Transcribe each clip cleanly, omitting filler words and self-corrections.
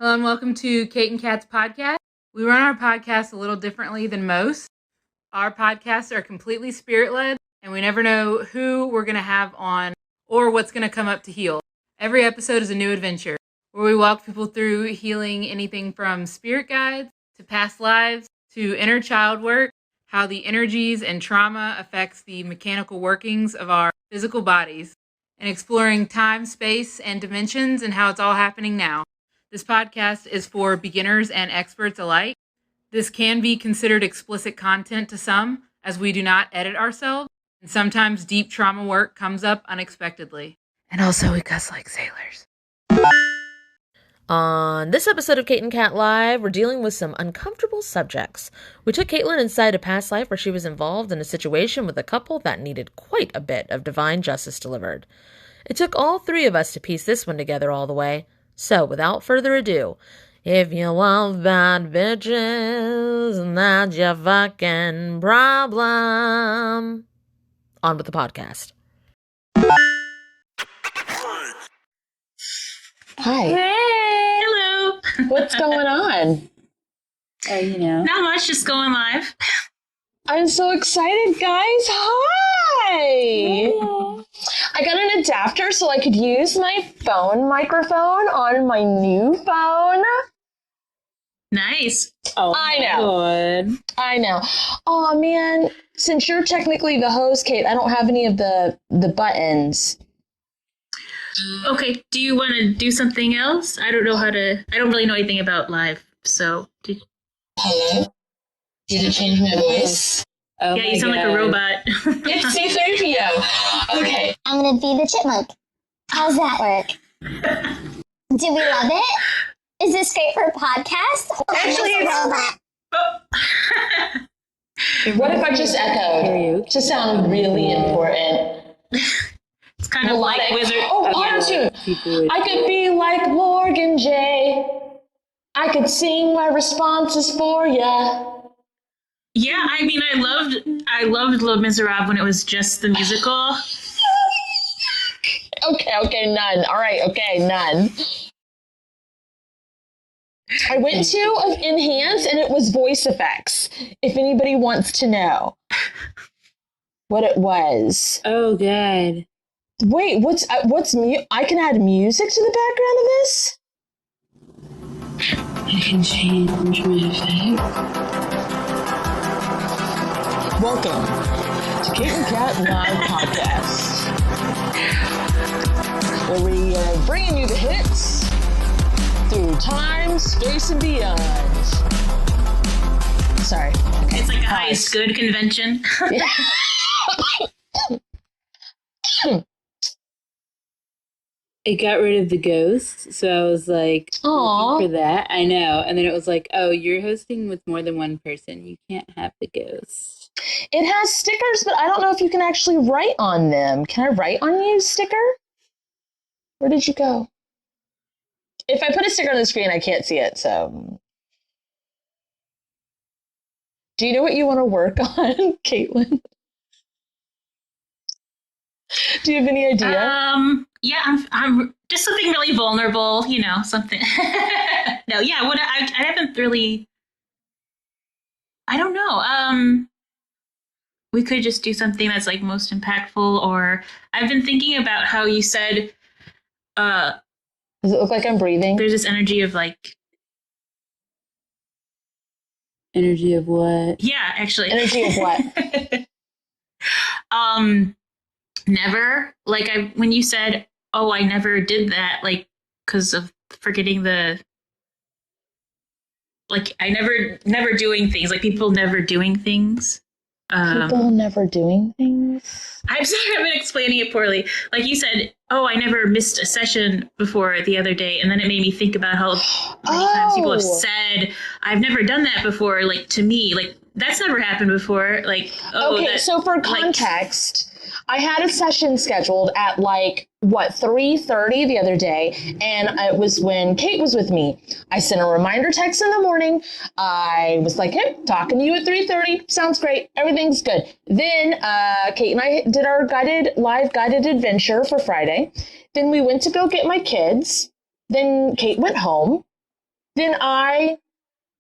Hello and welcome to Kate and Kat's podcast. We run our podcast a little differently than most. Our podcasts are completely spirit-led, and we never know who we're going to have on or what's going to come up to heal. Every episode is a new adventure, where we walk people through healing anything from spirit guides to past lives to inner child work, how the energies and trauma affects the mechanical workings of our physical bodies, and exploring time, space, and dimensions and how it's all happening now. This podcast is for beginners and experts alike. This can be considered explicit content to some, as we do not edit ourselves, and sometimes deep trauma work comes up unexpectedly. And also, we cuss like sailors. On this episode of Kate and Kat Live, we're dealing with some uncomfortable subjects. We took Kaitlin inside a past life where she was involved in a situation with a couple that needed quite a bit of divine justice delivered. It took all three of us to piece this one together all the way. So, without further ado, if you love bad bitches, that's your fucking problem. On with the podcast. Hi. Hey! Hello! What's going on? Not much, just going live. I'm so excited, guys. Hi! I got an adapter so I could use my phone microphone on my new phone. Nice. Oh, I know. Good. I know. Oh man, since you're technically the host, Kate, I don't have any of the buttons. Okay, do you want to do something else? I don't really know anything about live, so. Hello? Did it change my voice? Oh yeah, you sound like a robot. It's C-3PO. Okay. I'm gonna be the chipmunk. How's that work? Do we love it? Is this great for a podcast? Actually, it's a robot. What if I just echoed to sound really important? It's kind of like Wizard. Oh, auto-tune. I could be like Morgan J. I could sing my responses for ya. Yeah, I mean, I loved Les Miserables when it was just the musical. Okay, none. All right, okay, none. I went to Enhance and it was voice effects, if anybody wants to know what it was. Oh, God. Wait, what's I can add music to the background of this? I can change my effect. Welcome to Kate and Kat Live Podcast, where we are bringing you the hits through time, space, and beyond. Sorry. Okay. It's like a highest good convention. It got rid of the ghost, so I was like, Aww. for that. I know. And then it was like, oh, you're hosting with more than one person. You can't have the ghost. It has stickers, but I don't know if you can actually write on them. Can I write on you, sticker? Where did you go? If I put a sticker on the screen, I can't see it, so. Do you know what you want to work on, Kaitlin? Do you have any idea? Yeah, I'm just something really vulnerable, something. No, yeah, I haven't really. I don't know. We could just do something that's like most impactful, or I've been thinking about how you said. Does it look like I'm breathing? There's this energy of like. Energy of what? Yeah, actually. Energy of what? Never. Like when you said, "Oh, I never did that," like because of forgetting I never doing things, like people never doing things. People never doing things. I'm sorry, I've been explaining it poorly. Like you said, "Oh, I never missed a session before the other day," and then it made me think about how many times people have said, "I've never done that before." Like to me, like that's never happened before. Like okay, so for context. I had a session scheduled at 3:30 the other day, and it was when Kate was with me. I sent a reminder text in the morning. I was like, hey, talking to you at 3:30. Sounds great. Everything's good. Then Kate and I did our live guided adventure for Friday. Then we went to go get my kids. Then Kate went home. then I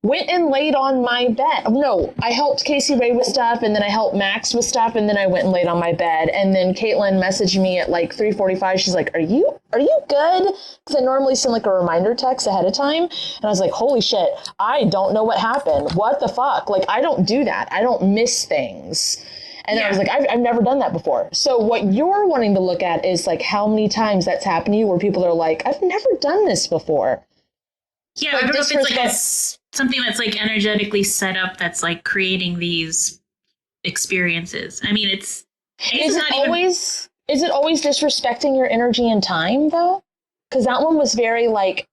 went and laid on my bed. No, I helped Casey Ray with stuff, and then I helped Max with stuff, and then I went and laid on my bed. And then Kaitlin messaged me at like 3:45. She's like, "Are you good?" Because I normally send like a reminder text ahead of time, and I was like, "Holy shit, I don't know what happened. What the fuck? Like, I don't do that. I don't miss things." And then I was like, I've never done that before. So what you're wanting to look at is like how many times that's happened to you, where people are like, "I've never done this before." Yeah, Like, I don't know if it's like disrespect. something that's like energetically set up that's like creating these experiences. I mean, Is it always disrespecting your energy and time though? Because that one was very like,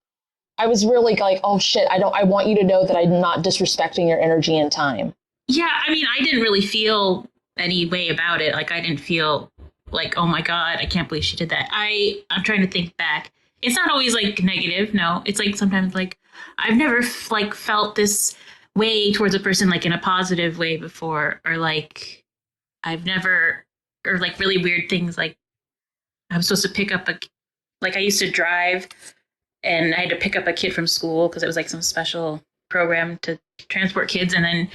I was really like, oh shit, I want you to know that I'm not disrespecting your energy and time. Yeah, I mean, I didn't really feel any way about it. Like, I didn't feel like, oh my God, I can't believe she did that. I'm trying to think back. It's not always like negative. No, it's like sometimes like I've never like felt this way towards a person like in a positive way before, or like I've never, or like really weird things like I'm supposed to pick up like I used to drive and I had to pick up a kid from school because it was like some special program to transport kids, and then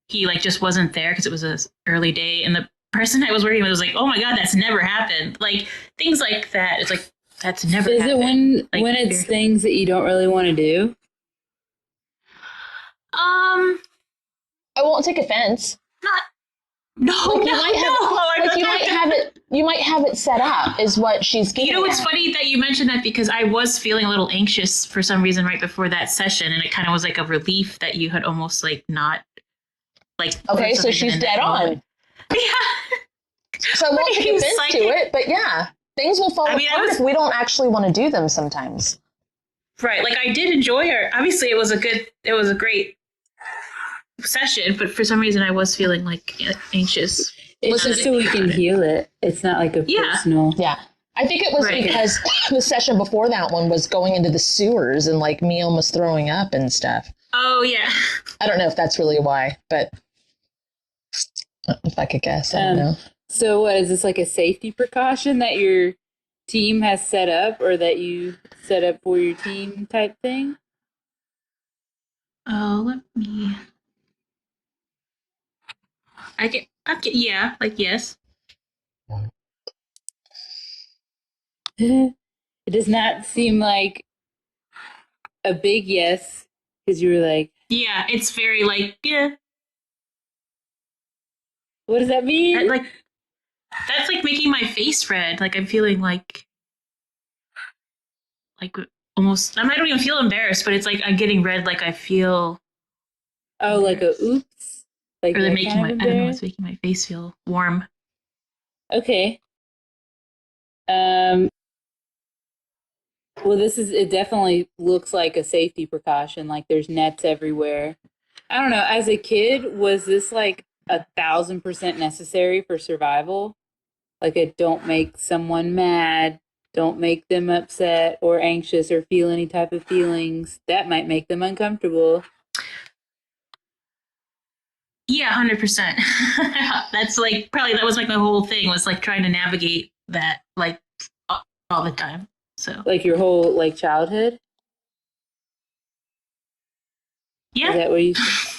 he like just wasn't there because it was a early day, and the person I was working with was like, "Oh my God, that's never happened." Like things like that. It's like that's never. Is happened. it when it's things that you don't really want to do? I won't take offense. No, Like you might have it set up is what she's getting. You know, it's funny that you mentioned that because I was feeling a little anxious for some reason right before that session, and it kind of was like a relief that you had almost like not like. Okay, so she's dead on. Yeah. So I won't take offense to it, but yeah, things will fall apart if we don't actually want to do them sometimes. Right, like I did enjoy her. Obviously, it was a great session, but for some reason I was feeling like anxious. It's just so we can heal it. It's not like a personal. Yeah. I think it was because the session before that one was going into the sewers and like me almost throwing up and stuff. Oh yeah. I don't know if that's really why, but if I could guess, I don't know. So what is this, like a safety precaution that your team has set up, or that you set up for your team type thing? Oh, let me. I get yeah, like yes. It does not seem like a big yes, because you were like, yeah, it's very like, yeah. What does that mean? That's like making my face red. Like I'm feeling like almost. I don't even feel embarrassed, but it's like I'm getting red. Like I feel. Oh, like a oops. Like or they're making I don't know. It's making my face feel warm. Okay. Well, it definitely looks like a safety precaution. Like there's nets everywhere. I don't know. As a kid, was this like 1,000% necessary for survival? Like it don't make someone mad, don't make them upset or anxious or feel any type of feelings that might make them uncomfortable. Yeah, 100%. That's like probably that was like my whole thing was like trying to navigate that like all the time. So like your whole like childhood? Yeah. Is that what you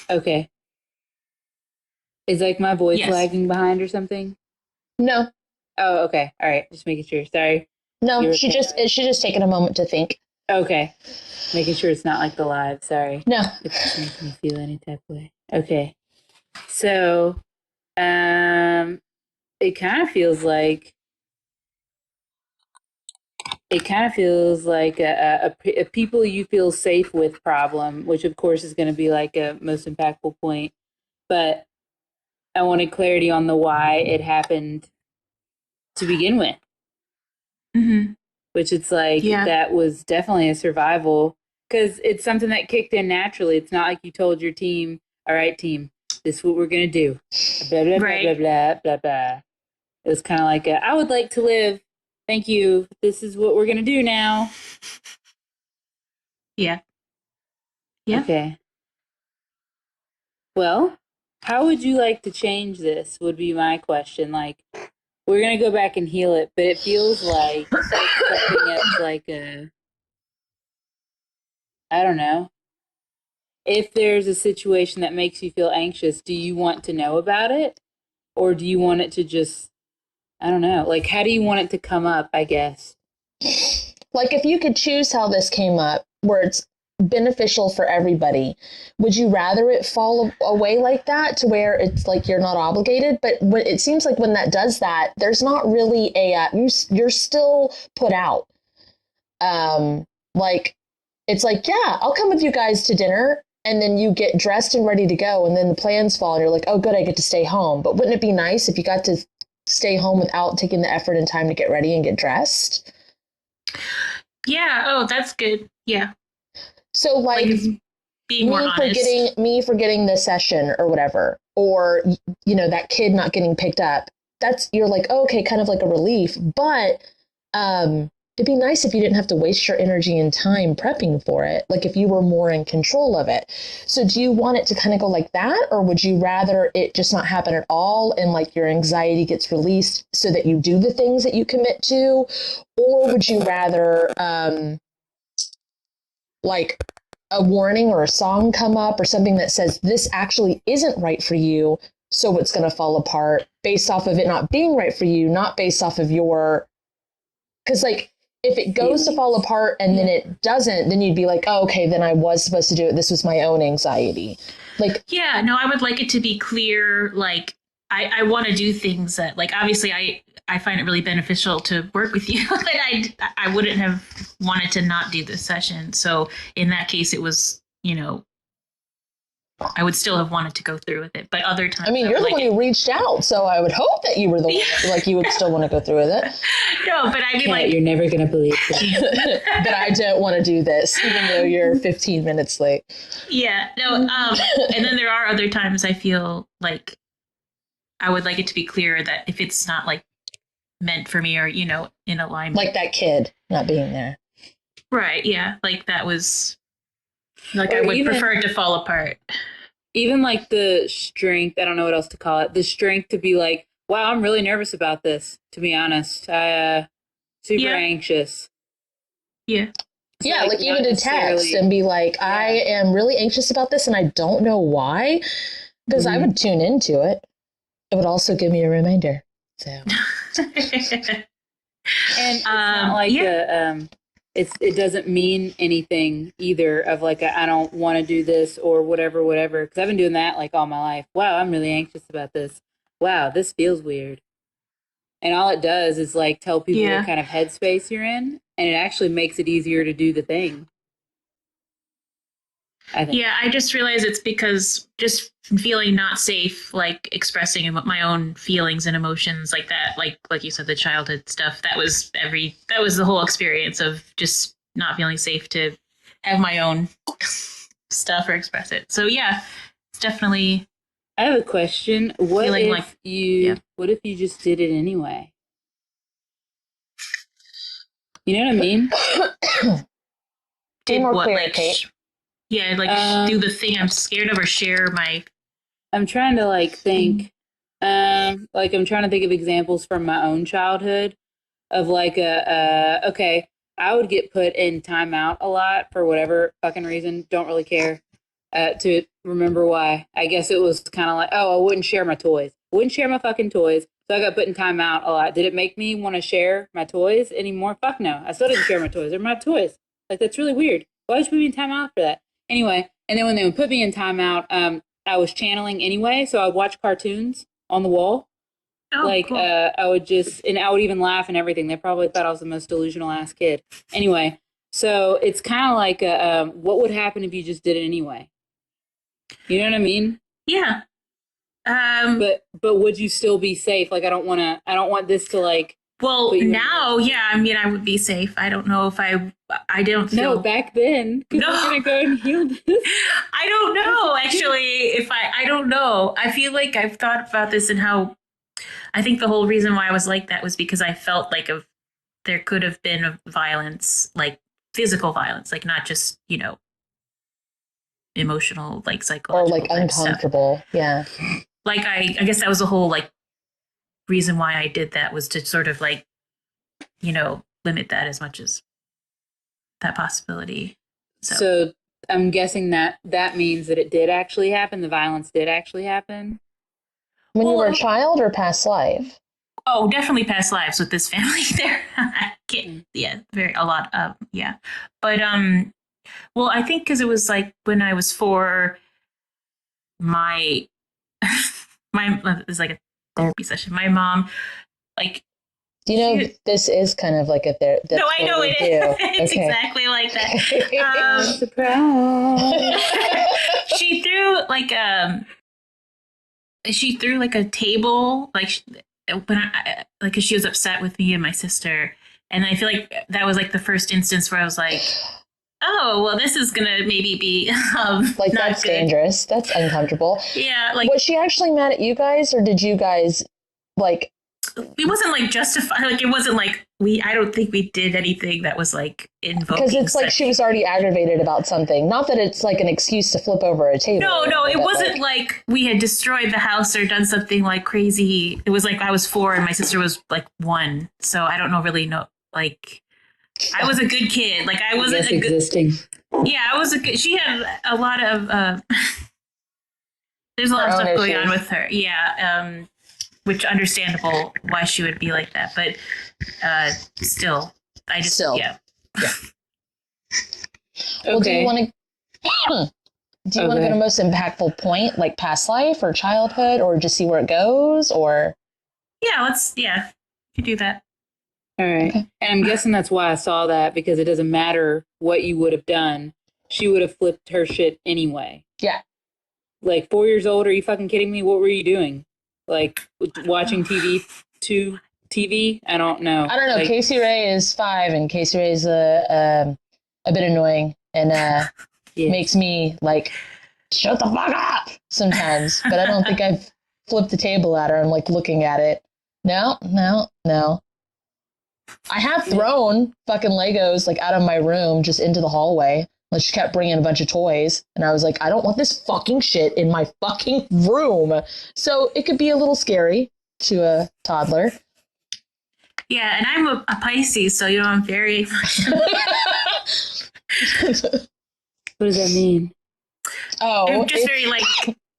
okay. Is like my voice lagging behind or something? No. Oh, okay. All right. Just making sure. Sorry. No, she just taking a moment to think. Okay. Making sure it's not like the live. Sorry. No. It doesn't make me feel any type of way. Okay. So, it kind of feels like a people you feel safe with problem, which of course is going to be like a most impactful point. But I wanted clarity on the why it happened to begin with. Mm-hmm. Which it's like that was definitely a survival, because it's something that kicked in naturally. It's not like you told your team, "All right, team, this is what we're gonna do." Blah blah blah blah blah blah blah. It was kind of like I would like to live. Thank you. This is what we're gonna do now. Yeah. Yeah. Okay. Well, how would you like to change this? Would be my question. Like, we're gonna go back and heal it, but it feels like something that's like I don't know. If there's a situation that makes you feel anxious, do you want to know about it? Or do you want it to just, I don't know, like, how do you want it to come up, I guess? Like, if you could choose how this came up, where it's beneficial for everybody, would you rather it fall away like that to where it's like you're not obligated? But when, it seems like when that does that, there's not really you're still put out. Like, it's like, yeah, I'll come with you guys to dinner. And then you get dressed and ready to go. And then the plans fall and you're like, oh, good, I get to stay home. But wouldn't it be nice if you got to stay home without taking the effort and time to get ready and get dressed? Yeah. Oh, that's good. Yeah. So like being more honest. me forgetting the session or whatever, or, you know, that kid not getting picked up, that's, you're like, oh, okay, kind of like a relief. But it'd be nice if you didn't have to waste your energy and time prepping for it, like if you were more in control of it. So do you want it to kind of go like that, or would you rather it just not happen at all and like your anxiety gets released so that you do the things that you commit to? Or would you rather like a warning or a song come up or something that says this actually isn't right for you, so it's going to fall apart based off of it not being right for you, not based off of your, because like if it goes to fall apart and then it doesn't, then you'd be like, oh, okay, then I was supposed to do it. This was my own anxiety. Like, yeah, no, I would like it to be clear. Like, I want to do things that, like, obviously I find it really beneficial to work with you, but I wouldn't have wanted to not do this session. So in that case, it was, you know, I would still have wanted to go through with it. But other times, I mean, you're the one who reached out, so I would hope that you were the one, like you would still want to go through with it. No, but I mean, like, You're never going to believe it. But I don't want to do this, even though you're 15 minutes late. Yeah, no. And then there are other times I feel like I would like it to be clear that if it's not like meant for me or, you know, in alignment. Like that kid not being there. Right. Yeah. Like that was like, I would even, prefer it to fall apart. Even like the strength, I don't know what else to call it. The strength to be like, wow, I'm really nervous about this, to be honest. Super anxious. Yeah. So yeah, like even to text and be like, I am really anxious about this and I don't know why, because I would tune into it. It would also give me a reminder. So, and it's not like it doesn't mean anything either of like I don't want to do this or whatever, because I've been doing that like all my life. Wow, I'm really anxious about this. Wow, this feels weird. And all it does is like tell people what kind of headspace you're in, and it actually makes it easier to do the thing. I think. Yeah, I just realized it's because just feeling not safe, like expressing my own feelings and emotions like that, like you said, the childhood stuff, that was the whole experience of just not feeling safe to have my own stuff or express it. So yeah, it's definitely. I have a question. What if you just did it anyway? You know what I mean? Did more what, clear, like, Kate. Yeah, like do the thing I'm scared of or share my. I'm trying to like think. Like I'm trying to think of examples from my own childhood of like okay, I would get put in timeout a lot for whatever fucking reason. Don't really care. To remember why. I guess it was kind of like, oh, I wouldn't share my toys. Wouldn't share my fucking toys. So I got put in timeout a lot. Did it make me want to share my toys anymore? Fuck no. I still didn't share my toys. They're my toys. Like, that's really weird. Why would you put me in timeout for that? Anyway, and then when they would put me in timeout, I was channeling anyway. So I would watch cartoons on the wall. Oh, like, cool. I would just, and I would even laugh and everything. They probably thought I was the most delusional ass kid. Anyway, so it's kind of like, what would happen if you just did it anyway? You know what I mean? Yeah. But would you still be safe? Like, I don't want this to like. Well, now, yeah, I mean, I would be safe. I don't know if I don't feel. No, back then. No. We're going to go and heal this. I don't know, actually, if I don't know. I feel like I've thought about this and how I think the whole reason why I was like that was because I felt like there could have been violence, like physical violence, like not just, you know, emotional, like psychological. Or like uncomfortable. Stuff. Yeah. Like, I guess that was the whole, like, reason why I did that was to sort of, like, you know, limit that as much as that possibility. So I'm guessing that means that it did actually happen. The violence did actually happen. When you were a child or past life? Oh, definitely past lives with this family there. A lot of, yeah. But, well, I think because it was like when I was 4, my, it was like a therapy session. My mom, like, Do you know this is kind of like a therapy? No, I know it is. It's exactly like that. Surprise. She threw like a table, like when like, cause she was upset with me and my sister, and I feel like that was like the first instance where I was like, oh, well, this is gonna maybe be like, not that's good. dangerous. That's uncomfortable. Yeah, like, was she actually mad at you guys, or did you guys like? It wasn't like justified. Like, it wasn't like I don't think we did anything that was like invoking. Because it's like she was already aggravated about something. Not that it's like an excuse to flip over a table. No, it wasn't like we had destroyed the house or done something like crazy. It was like I was 4 and my sister was like 1. So I don't really know. Like, I was a good kid. Like, I wasn't a existing. Yeah, I was a good. She had a lot of. There's a lot of stuff going on with her. Yeah. Which understandable why she would be like that, but still, yeah. Well, okay. do you want to go to most impactful point, like past life or childhood, or just see where it goes, or? Yeah, you do that. All right. Okay. And I'm guessing that's why I saw that, because it doesn't matter what you would have done. She would have flipped her shit anyway. Yeah. Like, 4 years old, are you fucking kidding me? What were you doing? Like, watching TV? I don't know. I don't know. Like, Casey Ray is 5, and Casey Ray is a bit annoying, and makes me like, shut the fuck up sometimes. But I don't think I've flipped the table at her. I'm like looking at it. No. I have thrown fucking Legos like out of my room just into the hallway. Like, she kept bringing a bunch of toys, and I was like, I don't want this fucking shit in my fucking room. So it could be a little scary to a toddler. Yeah, and I'm a Pisces, so I'm very. What does that mean? Oh, I'm just very like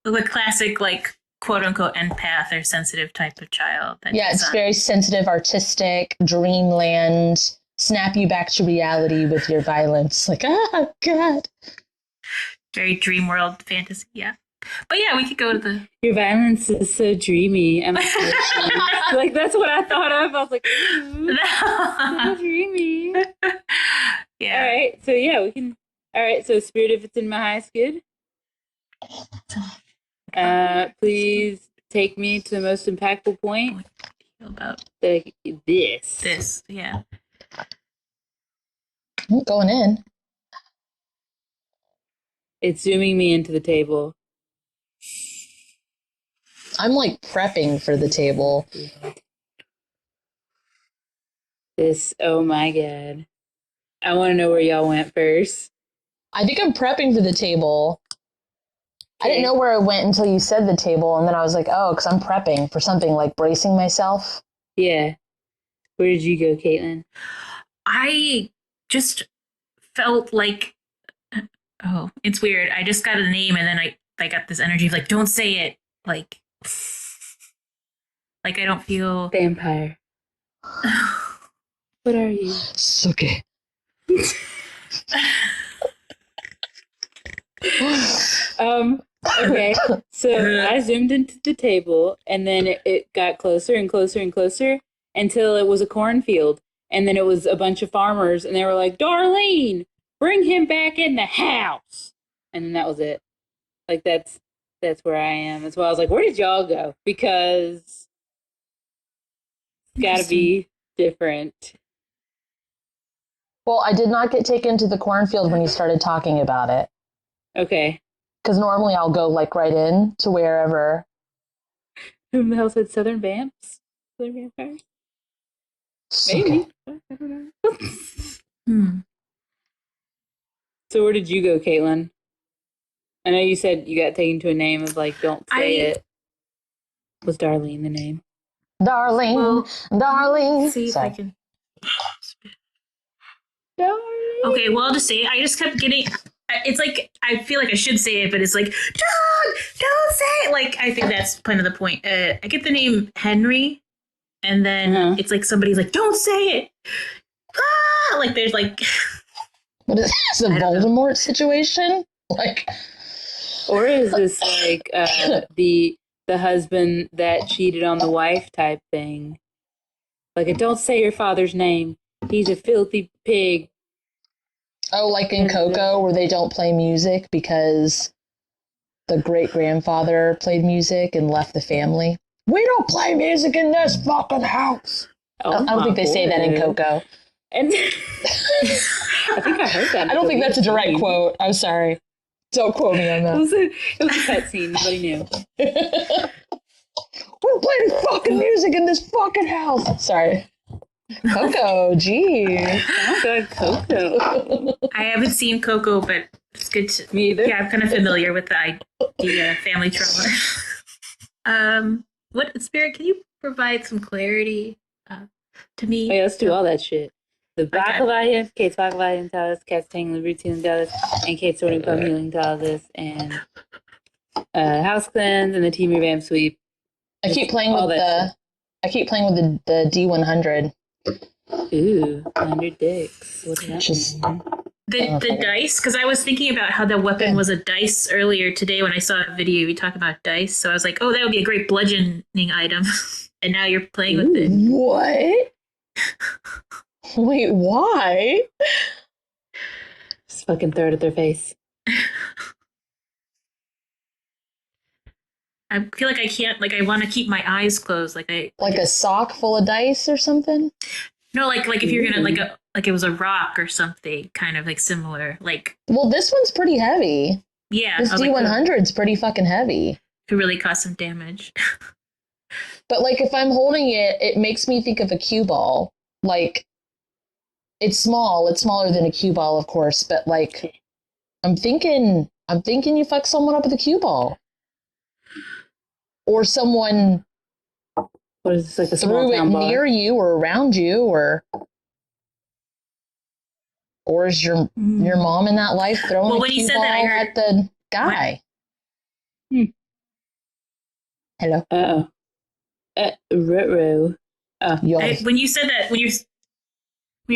the classic like quote unquote empath or sensitive type of child. It's very sensitive, artistic, dreamland. Snap you back to reality with your violence. Like, oh, God. Very dream world fantasy, yeah. But yeah, we could go to the... Your violence is so dreamy. Like, that's what I thought of. I was like, so dreamy. Yeah. All right, so yeah, we can... All right, so Spirit, if it's in my highest good, please take me to the most impactful point. About this, yeah. I'm going in. It's zooming me into the table. I'm like prepping for the table. Oh my God. I want to know where y'all went first. I think I'm prepping for the table. Okay. I didn't know where I went until you said the table, and then I was like, oh, because I'm prepping for something, like bracing myself. Yeah. Where did you go, Kaitlin? I just felt like, oh, it's weird. I just got a name, and then I got this energy of like, don't say it. Like I don't feel... Vampire. What are you? Suke. Okay, so I zoomed into the table, and then it got closer and closer and closer until it was a cornfield, and then it was a bunch of farmers, and they were like, Darlene, bring him back in the house. And then that was it. Like, that's where I am. That's why I was like, where did y'all go? Because it's gotta be different. Well, I did not get taken to the cornfield when you started talking about it. Okay. Because normally I'll go like right in to wherever. Who the hell said Southern Vamps? Southern Vampires? Maybe. I don't know. So where did you go, Kaitlin? I know you said you got taken to a name of like, don't say it. Was Darlene the name? Darlene. See if Sorry. I can... Okay, well, I'll just say I just kept getting... it's like, I feel like I should say it, but it's like, don't say it. Like, I think that's kind of the point. I get the name Henry, and then it's like somebody's like, don't say it. Ah! Like, there's like... What is this, a Voldemort situation? Like... Or is this like the husband that cheated on the wife type thing? Like, don't say your father's name. He's a filthy pig. Oh, like in Coco, where they don't play music because the great-grandfather played music and left the family. We don't play music in this fucking house. Oh, I don't think they say that in Coco. And I think I heard that. I don't think that's a direct quote. I'm sorry. Don't quote me on that. It was a pet scene. Nobody knew. We're playing fucking music in this fucking house. Sorry. Coco, geez. Oh, good, Coco. I haven't seen Coco, but it's good to... Me either. Yeah, I'm kind of familiar with the idea of family trauma. What, Spirit, can you provide some clarity to me? Oh, yeah, let's do all that shit. The Baklavayan, Kate's Baklavayan tells us, Kat's Tangling Routine tells us, and Kate's Sorting Pub Healing tells us, and House Cleanse and the Team Revamp Sweep. I keep playing with the D100. Ooh, 100 dicks. What's that? The dice, because I was thinking about how the weapon was a dice earlier today when I saw a video you talk about dice. So I was like, oh, that would be a great bludgeoning item. And now you're playing with it. What? Wait, why? Just fucking throw it at their face. I feel like I can't, like, I want to keep my eyes closed. Like a sock full of dice or something? No, like if you're gonna like it was a rock or something, kind of like similar. Like, well, this one's pretty heavy. Yeah, this D100's pretty fucking heavy. Could really cause some damage. But like, if I'm holding it, it makes me think of a cue ball. Like, it's small. It's smaller than a cue ball, of course. But like, I'm thinking you fuck someone up with a cue ball, or someone. What is this, like a small threw it near you or around you, or is your mom in that life throwing a cue ball at the guy? Hello. Uh-oh. Ruh-roh. When you said that, when you're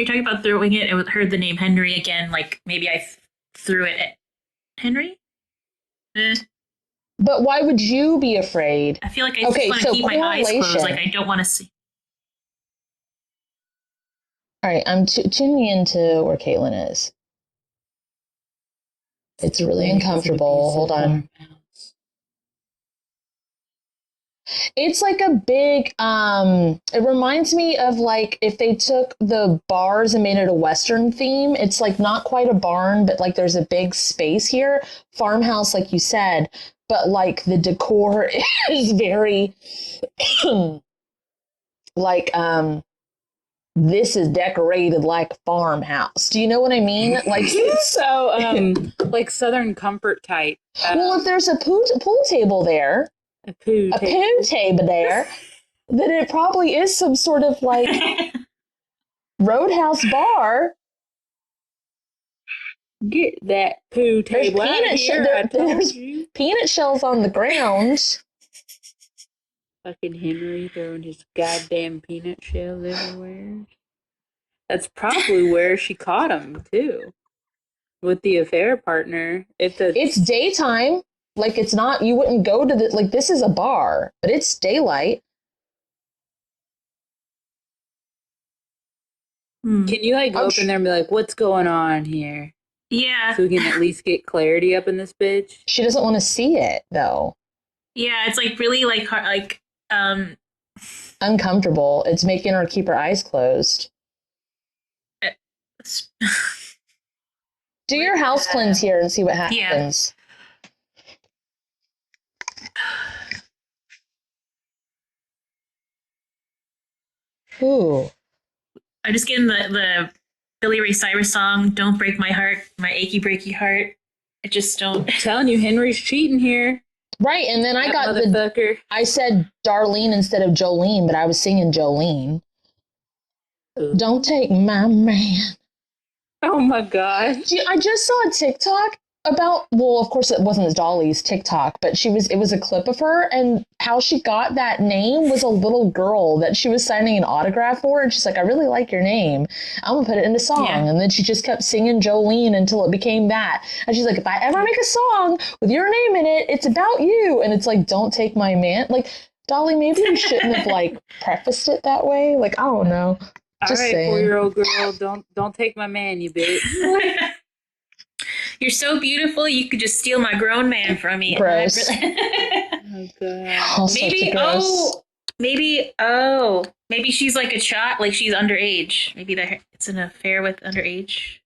talking about throwing it, I heard the name Henry again. Like, maybe I threw it at Henry. But why would you be afraid? I feel like I just want to keep my eyes closed. Like, I don't want to see. All right, I'm tuning into where Kaitlin is. It's really uncomfortable. Hold on. It's like a big, it reminds me of like if they took the bars and made it a Western theme. It's like not quite a barn, but like there's a big space here. Farmhouse, like you said, but like the decor is very like, this is decorated like a farmhouse. Do you know what I mean? Like, so, like Southern comfort type. Well, if there's a pool table there, a poo table there, then it probably is some sort of like roadhouse bar. Get that poo table out of here. There's peanut shells on the ground. Fucking Henry throwing his goddamn peanut shells everywhere. That's probably where she caught him, too. With the affair partner. It's daytime. Like, it's not, you wouldn't go to the, like, this is a bar, but it's daylight. Can you, like, go up in there and be like, what's going on here? Yeah. So we can at least get clarity up in this bitch? She doesn't want to see it, though. Yeah, it's, like, really, like, hard, like, uncomfortable. It's making her keep her eyes closed. Do your house cleanse here and see what happens. Yeah. Ooh. I'm just getting the Billy Ray Cyrus song, Don't Break My Heart, My Achy Breaky Heart. I just don't. I'm telling you, Henry's cheating here. Right, and then I got I said Darlene instead of Jolene, but I was singing Jolene. Ooh. Don't take my man. Oh my God. I just saw a TikTok well, of course it wasn't Dolly's TikTok, but it was a clip of her, and how she got that name was a little girl that she was signing an autograph for, and she's like, I really like your name. I'm gonna put it in a song. Yeah. And then she just kept singing Jolene until it became that. And she's like, if I ever make a song with your name in it, it's about you. And it's like, don't take my man. Like, Dolly, maybe you shouldn't have like prefaced it that way. Like, I don't know. Just All right, saying. 4-year-old girl, don't take my man, you bitch. You're so beautiful, you could just steal my grown man from me. Gross. Oh god. All sorts of gross. Maybe she's like a child, like she's underage. Maybe it's an affair with underage.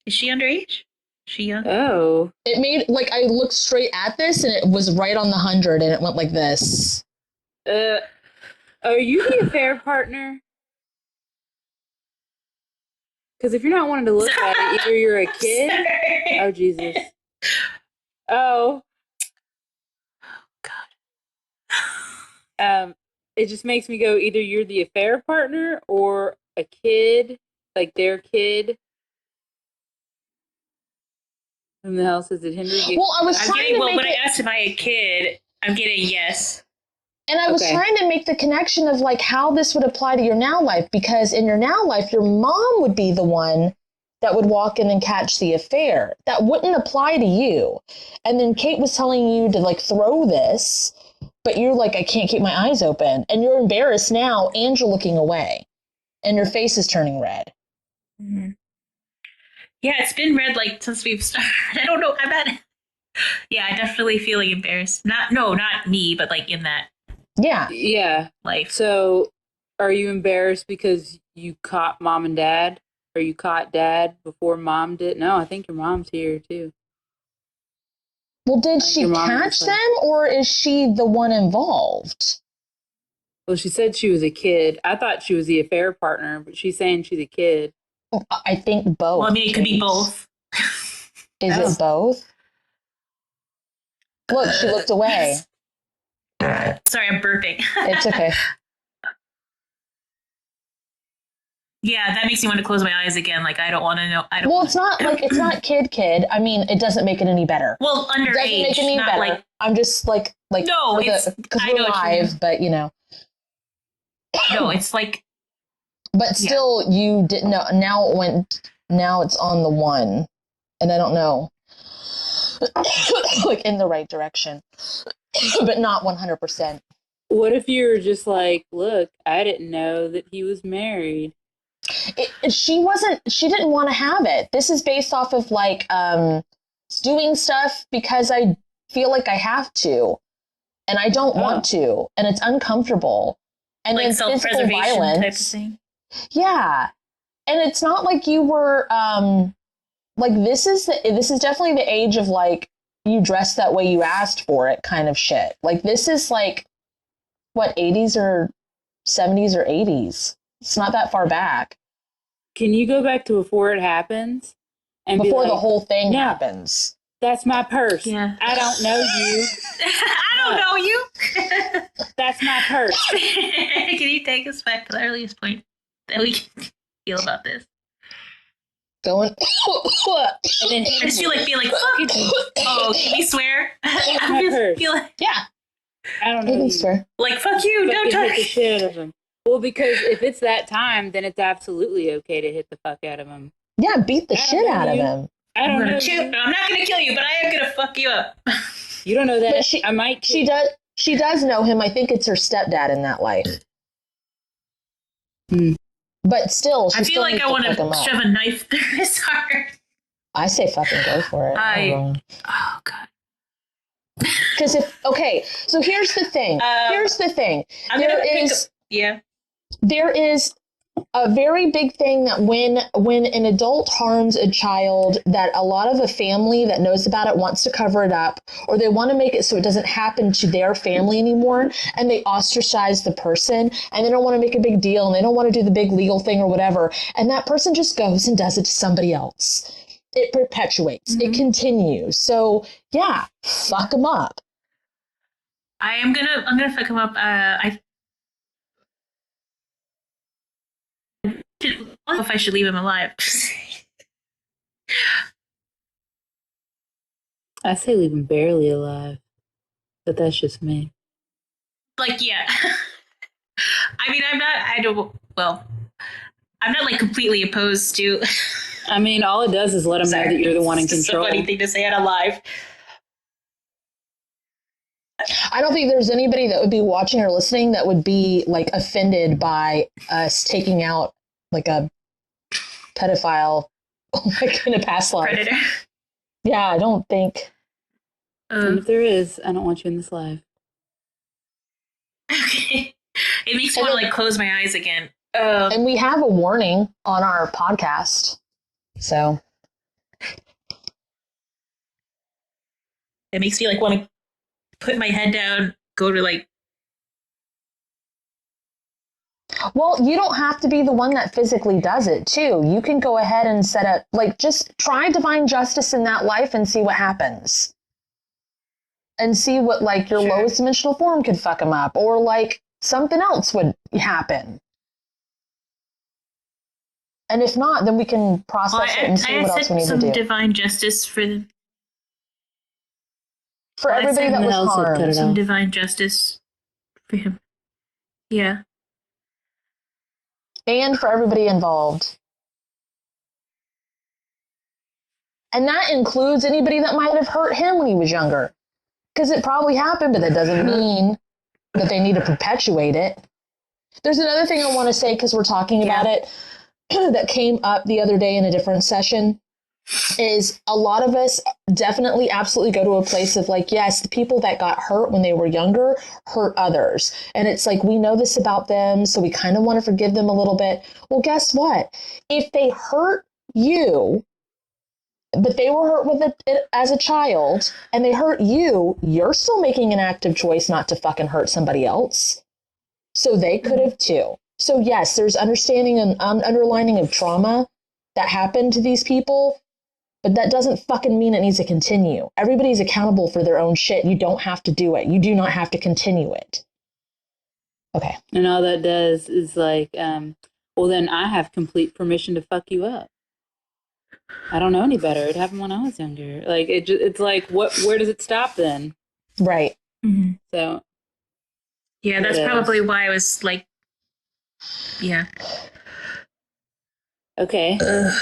Is she underage? She young? Oh. It made, like, I looked straight at this and it was right on the 100 and it went like this. Are you the affair partner? Because if you're not wanting to look at it, either you're a kid. Sorry. Oh Jesus. Oh. God. It just makes me go, either you're the affair partner or a kid, like their kid. Whom the hell says it Henry? Well, I was I'm trying getting, to well, make when it, I asked if I a kid, I'm getting yes. and I was Okay. trying to make the connection of like how this would apply to your now life, because in your now life, your mom would be the one that would walk in and catch the affair. That wouldn't apply to you. And then Kate was telling you to like throw this, but you're like, I can't keep my eyes open. And you're embarrassed now and you're looking away and your face is turning red. Mm-hmm. Yeah, it's been red like since we've started. I don't know. I'm not. Yeah, I definitely feeling embarrassed. Not me, but like in that Yeah. Yeah. life. So, are you embarrassed because you caught mom and dad? Or you caught dad before mom did? No, I think your mom's here too. Well, did she your mom catch was like- them or is she the one involved? Well, she said she was a kid. I thought she was the affair partner, but she's saying she's a kid. I think both. Well, I mean, it could be both. Is Oh. it both? Look, she looked away. Sorry, I'm burping. It's okay. Yeah, that makes me want to close my eyes again. Like, I don't want to know. I don't. Well, it's not kid. I mean, it doesn't make it any better. Well, It doesn't underage, make it any not better. like. I'm just like No, because I we're know what you mean. live, but you know. No, it's like. But still, you didn't know. Now it went. Now it's on the one, and I don't know, like in the right direction, but not 100%. What if you were just like, look, I didn't know that he was married. She didn't want to have it. This is based off of like doing stuff because I feel like I have to, and I don't want to, and it's uncomfortable, and Like then physical self-preservation violence. type of thing. Yeah, and it's not like you were like this is definitely the age of like you dress that way you asked for it kind of shit. Like this is like what 80s or 70s or 80s. It's not that far back. Can you go back to before it happens? And Before be like, the whole thing no, happens. That's my purse. Yeah. I don't know you. I don't know you. That's my purse. Can you take us back to the earliest point that we can feel about this? Going. And then I just feel like fuck. Oh, can we swear? That's my I just purse. feel like, Yeah, I don't you know can you. swear. like fuck you. Don't Fucking hit the touch. shit out of him. Well, because if it's that time, then it's absolutely okay to hit the fuck out of him. Yeah, beat the I don't shit know out of you. him. I don't know. Shoot, You. I'm not gonna kill you, but I am gonna fuck you up. You don't know that. But she- I might. She does. She does know him. I think it's her stepdad in that life. Hmm. But still, she I still feel like needs I want fuck him to up. shove a knife through his heart. I say fucking go for it. Oh god. Because so here's the thing. Here's the thing. I'm There gonna pick is- up, yeah. There is a very big thing that when an adult harms a child, that a lot of a family that knows about it wants to cover it up, or they want to make it so it doesn't happen to their family anymore, and they ostracize the person, and they don't want to make a big deal, and they don't want to do the big legal thing or whatever, and that person just goes and does it to somebody else. It perpetuates. It continues. So yeah, fuck them up. I'm gonna fuck him up. I don't know if I should leave him alive. I say leave him barely alive, but that's just me. Like, yeah. I mean, I'm not like completely opposed to. I mean, all it does is let him know that you're the one in It's just control. a funny thing to say out alive. I don't think there's anybody that would be watching or listening that would be like offended by us taking out like a pedophile like in a past life. Predator. Yeah, I don't think. And if there is, I don't want you in this life. Okay. It makes me want to like close my eyes again. And we have a warning on our podcast. So it makes me like want to put my head down, go to like. well, you don't have to be the one that physically does it too. You can go ahead and set up, like, just try divine justice in that life and see what happens. And see what, like, your lowest dimensional form could fuck them up, or like something else would happen. And if not, then we can process it and see what else we need to do. Some divine justice for them. For everybody that was harmed. Some divine justice for him. Yeah. And for everybody involved. And that includes anybody that might have hurt him when he was younger. Because it probably happened, but that doesn't mean that they need to perpetuate it. There's another thing I want to say, because we're talking about it, that came up the other day in a different session, is a lot of us definitely absolutely go to a place of like, yes, the people that got hurt when they were younger hurt others. And it's like, we know this about them, so we kind of want to forgive them a little bit. Well, guess what? If they hurt you, but they were hurt with it as a child, and they hurt you, you're still making an active choice not to fucking hurt somebody else. So they could have too. So yes, there's understanding and underlining of trauma that happened to these people, but that doesn't fucking mean it needs to continue. Everybody's accountable for their own shit. You don't have to do it. You do not have to continue it. Okay. And all that does is like, well, then I have complete permission to fuck you up. I don't know any better. It happened when I was younger. Like, it's like, where does it stop then? Right. Mm-hmm. So. Yeah, that's probably why I was like, yeah. Okay.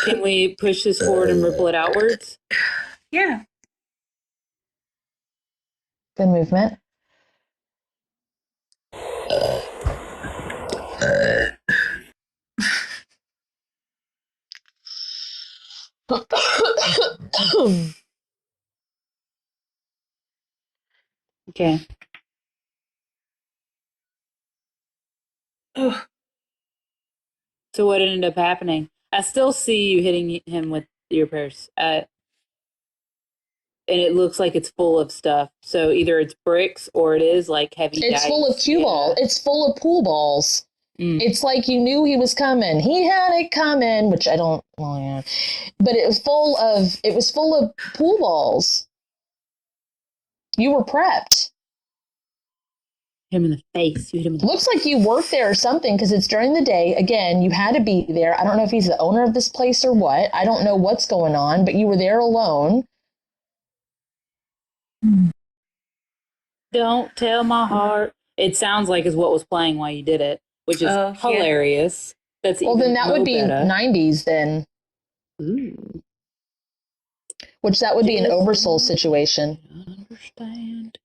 Can we push this forward and ripple it outwards? Yeah. Good movement. Okay. So what ended up happening? I still see you hitting him with your purse. And it looks like it's full of stuff. So either it's bricks or it is like heavy. It's dice. full of cue ball. It's full of pool balls. It's like you knew he was coming. He had it coming, which I don't. Well, yeah, but it was full of pool balls. You were prepped. Hit him in the face. You hit him in the Looks like you worked there or something, because it's during the day. Again, you had to be there. I don't know if he's the owner of this place or what. I don't know what's going on, but you were there alone. Don't tell my heart. It sounds like is what was playing while you did it, which is hilarious. Yeah. That's well, then that would be better. 90s then. Ooh. Which that would be an oversoul situation. Understand.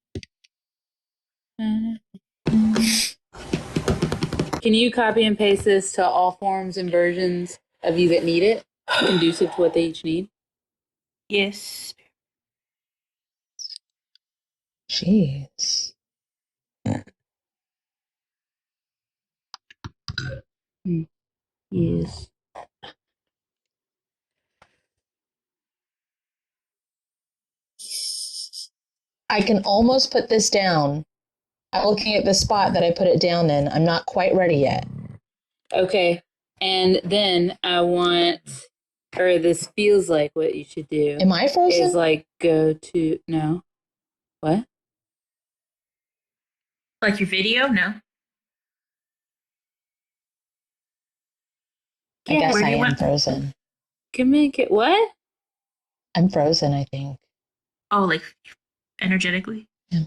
Can you copy and paste this to all forms and versions of you that need it, conducive to what they each need? Yes. Jeez. Yes. I can almost put this down. I'm looking at the spot that I put it down in. I'm not quite ready yet. Okay. And then I want, or this feels like what you should do. Am I frozen? Is like go to, no. What? Like your video? No. I guess I am frozen. Communicate. What? I'm frozen, I think. Oh, like energetically? Yeah.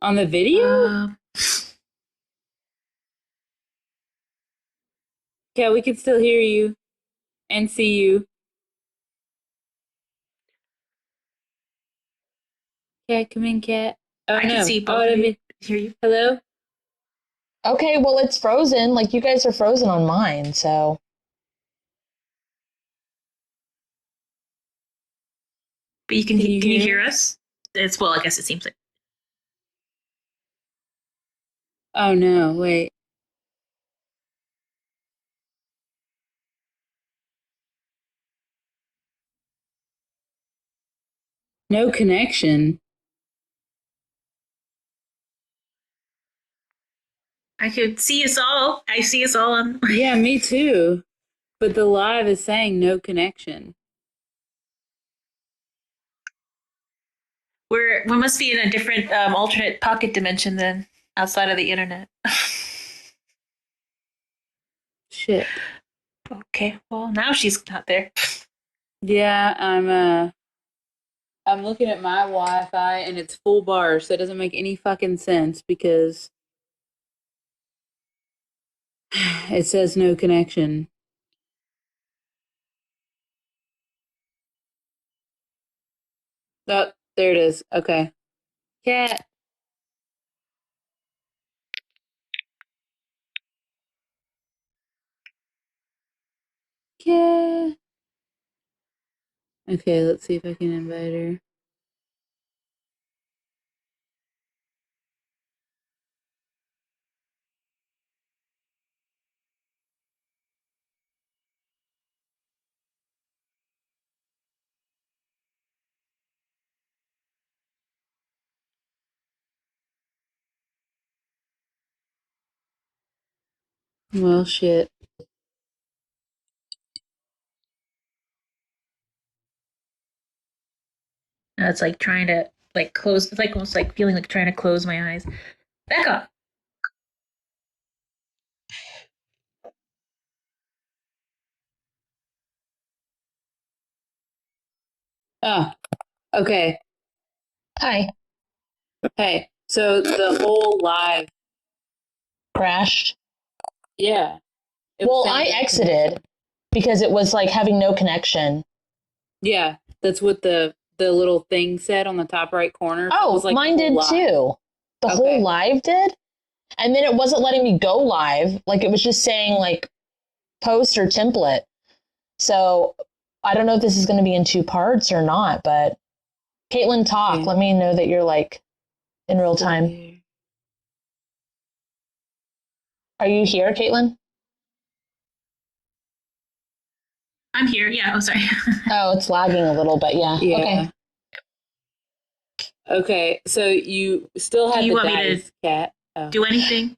On the video? Yeah, we can still hear you and see you. Cat, come in, cat. Oh, I no. can see both of you. Hear you. Hello? Okay, well, it's frozen. Like, you guys are frozen on mine, so. But you can you hear us? It's well, I guess it seems like. Oh, no, wait. No connection. I could see us all. I see us all on. Yeah, me too. But the live is saying no connection. We must be in a different alternate pocket dimension then, outside of the internet. Shit. Okay, well now she's not there. Yeah, I'm looking at my Wi-Fi and it's full bar, so it doesn't make any fucking sense because it says no connection. Oh, there it is. Okay. Cat. Cat. Okay, let's see if I can invite her. Well, shit. It's like trying to like close. It's like almost like feeling like trying to close my eyes. Back up. Oh, okay. Hi. Hey, so the whole live, Crashed. yeah. It was Well, saying I no exited connection. because it was like having no connection. Yeah, that's what the little thing said on the top right corner. Oh, It was like mine the whole did live. too. The Okay. whole live did. And then it wasn't letting me go live. Like, it was just saying, like, post or template. So I don't know if this is going to be in 2 parts or not, but Kaitlin, talk. Okay. Let me know that you're, like, in real time. Are you here, Kaitlin? I'm here. Yeah. Oh, sorry. Oh, it's lagging a little, but yeah. Yeah. Okay, so you still have you the want me to dice, cat. Oh. Do anything?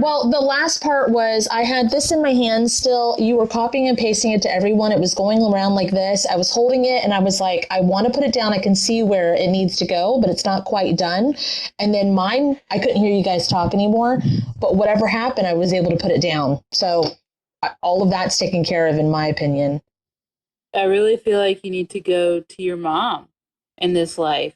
Well, the last part was I had this in my hand still. You were copying and pasting it to everyone. It was going around like this. I was holding it and I was like, I want to put it down. I can see where it needs to go, but it's not quite done. And then mine, I couldn't hear you guys talk anymore. But whatever happened, I was able to put it down. So all of that's taken care of, in my opinion. I really feel like you need to go to your mom in this life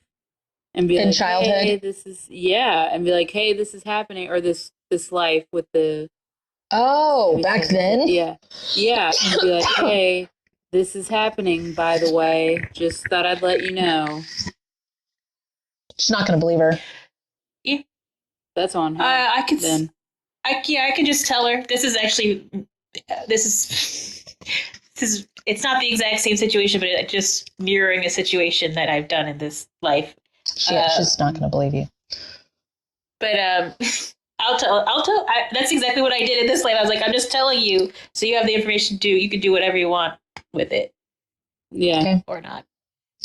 and be In like, childhood? hey, this is, yeah, and be like, hey, this is happening, or this life with the. Oh, back then? Yeah. Yeah. And be like, hey, this is happening, by the way. Just thought I'd let you know. She's not going to believe her. Yeah. That's on her. I can. Then. I can just tell her this is actually. This is. It's not the exact same situation, but it's just mirroring a situation that I've done in this life. She's not going to believe you. But I'll tell. That's exactly what I did in this life. I was like, I'm just telling you, so you have the information. You can do whatever you want with it. Yeah. Okay. Or not.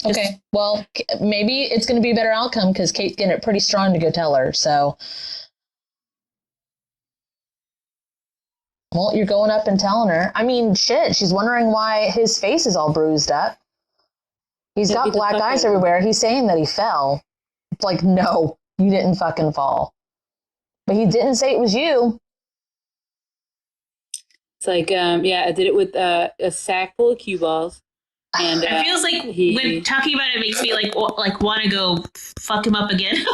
Okay. Well, maybe it's going to be a better outcome because Kate's getting it pretty strong to go tell her. So, well, you're going up and telling her. I mean, shit. She's wondering why his face is all bruised up. He's got black eyes everywhere. He's saying that he fell. It's like, no, you didn't fucking fall. But he didn't say it was you. It's like, yeah, I did it with a sack full of cue balls. And It feels like when talking about it makes me like want to go fuck him up again.